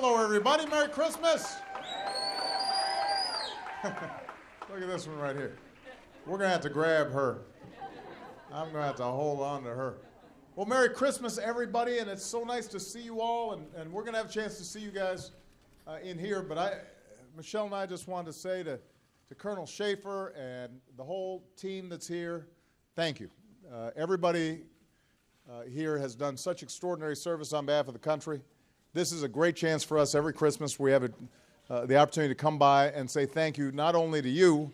Hello, everybody. Merry Christmas. Look at this one right here. We're going to have to grab her. I'm going to have to hold on to her. Well, Merry Christmas, everybody, and it's so nice to see you all, and we're going to have a chance to see you guys in here. But Michelle and I just wanted to say to Colonel Schaefer and the whole team that's here, thank you. Everybody here has done such extraordinary service on behalf of the country. This is a great chance for us every Christmas. We have the opportunity to come by and say thank you not only to you,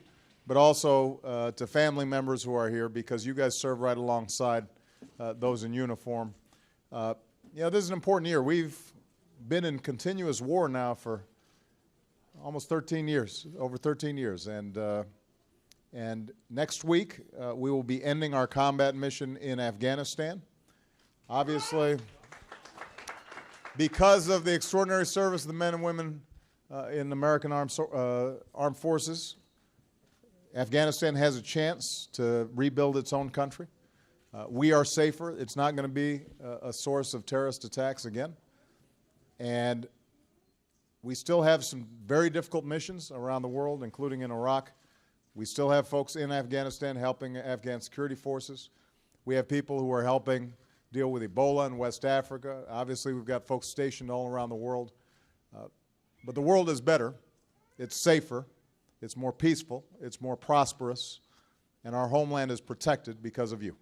but also to family members who are here, because you guys serve right alongside those in uniform. This is an important year. We've been in continuous war now for almost 13 years, over 13 years. And next week, we will be ending our combat mission in Afghanistan. Obviously, because of the extraordinary service of the men and women in American armed forces, Afghanistan has a chance to rebuild its own country. We are safer. It's not going to be a source of terrorist attacks again. And we still have some very difficult missions around the world, including in Iraq. We still have folks in Afghanistan helping Afghan security forces. We have people who are helping deal with Ebola in West Africa. Obviously, we've got folks stationed all around the world. But the world is better. It's safer. It's more peaceful. It's more prosperous. And our homeland is protected because of you.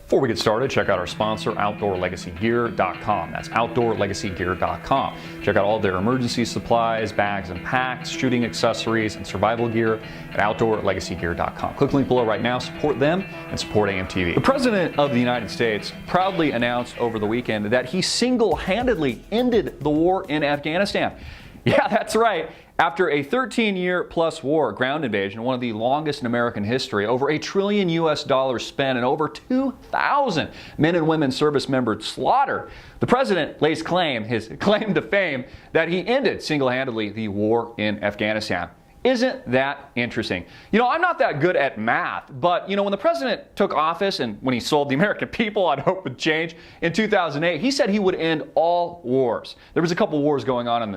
Before we get started, check out our sponsor, OutdoorLegacyGear.com. That's OutdoorLegacyGear.com. Check out all their emergency supplies, bags and packs, shooting accessories, and survival gear at OutdoorLegacyGear.com. Click the link below right now. Support them and support AMTV. The President of the United States proudly announced over the weekend that he single-handedly ended the war in Afghanistan. Yeah, that's right. After a 13-year-plus war, ground invasion, one of the longest in American history, over $1 trillion spent and over 2,000 men and women service members slaughtered, the president lays his claim to fame that he ended single-handedly the war in Afghanistan. Isn't that interesting? You know, I'm not that good at math, but, when the president took office and when he sold the American people on hope would change in 2008, he said he would end all wars. There was a couple wars going on at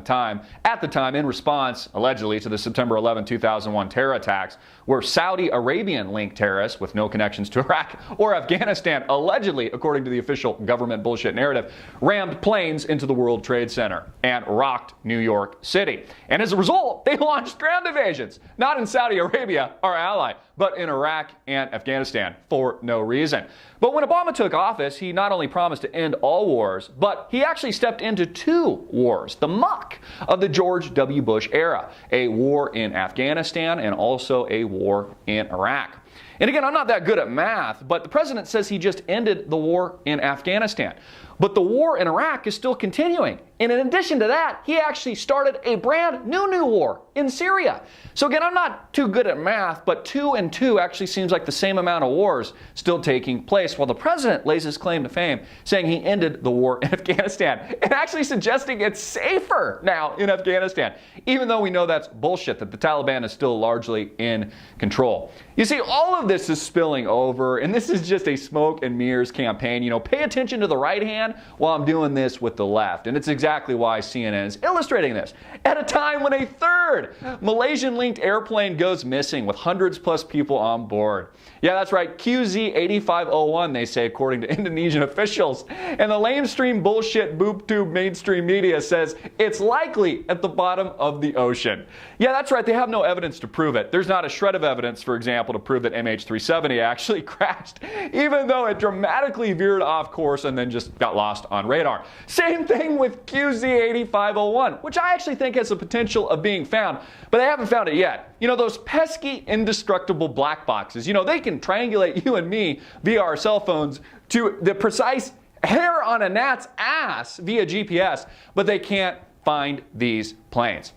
the time in response, allegedly, to the September 11, 2001 terror attacks, where Saudi Arabian-linked terrorists with no connections to Iraq or Afghanistan, allegedly, according to the official government bullshit narrative, rammed planes into the World Trade Center and rocked New York City. And as a result, they launched ground invasions, not in Saudi Arabia, our ally, but in Iraq and Afghanistan for no reason. But when Obama took office, he not only promised to end all wars, but he actually stepped into 2 wars, the muck of the George W. Bush era, a war in Afghanistan and also a war in Iraq. And again, I'm not that good at math, but the president says he just ended the war in Afghanistan. But the war in Iraq is still continuing. And in addition to that, he actually started a brand new war in Syria. So again, I'm not too good at math, but 2 and 2 actually seems like the same amount of wars still taking place, while the president lays his claim to fame, saying he ended the war in Afghanistan, and actually suggesting it's safer now in Afghanistan, even though we know that's bullshit, that the Taliban is still largely in control. You see, all of this is spilling over, and this is just a smoke and mirrors campaign. Pay attention to the right hand while I'm doing this with the left. And it's exactly why CNN is illustrating this. At a time when a third Malaysian-linked airplane goes missing with hundreds plus people on board. Yeah, that's right, QZ8501, they say, according to Indonesian officials. And the lamestream bullshit boob tube mainstream media says it's likely at the bottom of the ocean. Yeah, that's right, they have no evidence to prove it. There's not a shred of evidence, for example, to prove that MH370 actually crashed, even though it dramatically veered off course and then just got lost on radar. Same thing with QZ8501, which I actually think has the potential of being found, but they haven't found it yet. Those pesky, indestructible black boxes, they can triangulate you and me via our cell phones to the precise hair on a gnat's ass via GPS, but they can't find these planes.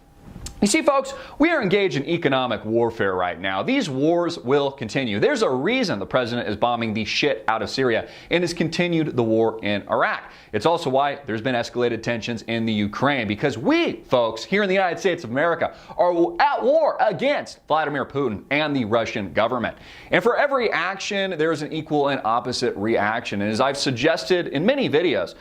You see, folks, we are engaged in economic warfare right now. These wars will continue. There's a reason the president is bombing the shit out of Syria and has continued the war in Iraq. It's also why there's been escalated tensions in the Ukraine, because we, folks, here in the United States of America, are at war against Vladimir Putin and the Russian government. And for every action, there's an equal and opposite reaction. And as I've suggested in many videos,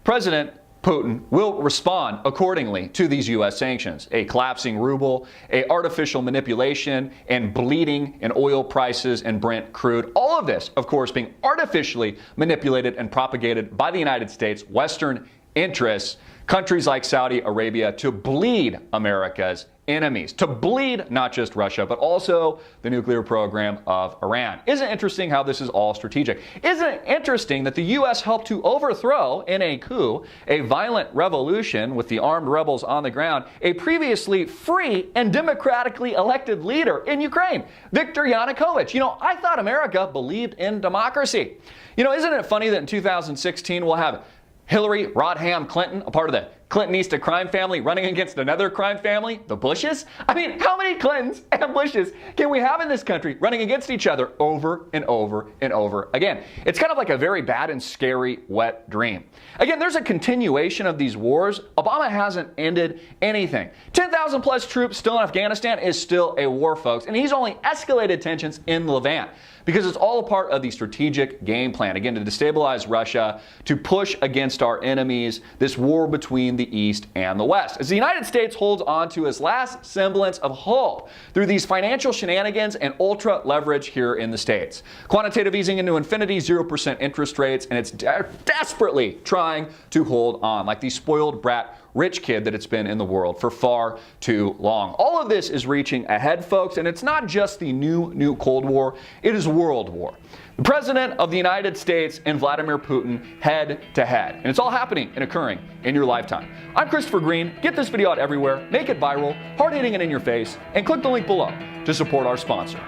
President Putin will respond accordingly to these U.S. sanctions. A collapsing ruble, a artificial manipulation and bleeding in oil prices and Brent crude. All of this, of course, being artificially manipulated and propagated by the United States, Western interests, countries like Saudi Arabia, to bleed America's enemies, to bleed not just Russia, but also the nuclear program of Iran. Isn't it interesting how this is all strategic? Isn't it interesting that the U.S. helped to overthrow in a coup, a violent revolution with the armed rebels on the ground, a previously free and democratically elected leader in Ukraine, Viktor Yanukovych? You know, I thought America believed in democracy. You know, isn't it funny that in 2016 we'll have Hillary Rodham Clinton, a part of the Clintonista crime family, running against another crime family, the Bushes? I mean, how many Clintons and Bushes can we have in this country running against each other over and over and over again? It's kind of like a very bad and scary wet dream. Again, there's a continuation of these wars. Obama hasn't ended anything. 10,000 plus troops still in Afghanistan is still a war, folks, and he's only escalated tensions in the Levant, because it's all a part of the strategic game plan, again, to destabilize Russia, to push against our enemies, this war between the East and the West. As the United States holds on to its last semblance of hope through these financial shenanigans and ultra leverage here in the States. Quantitative easing into infinity, 0% interest rates, and it's desperately trying to hold on, like the spoiled brat rich kid that it's been in the world for far too long. All of this is reaching ahead, folks, and it's not just the new Cold War, it is World War. The President of the United States and Vladimir Putin head to head. And it's all happening and occurring in your lifetime. I'm Christopher Green. Get this video out everywhere, make it viral, hard-hitting it in your face, and click the link below to support our sponsor.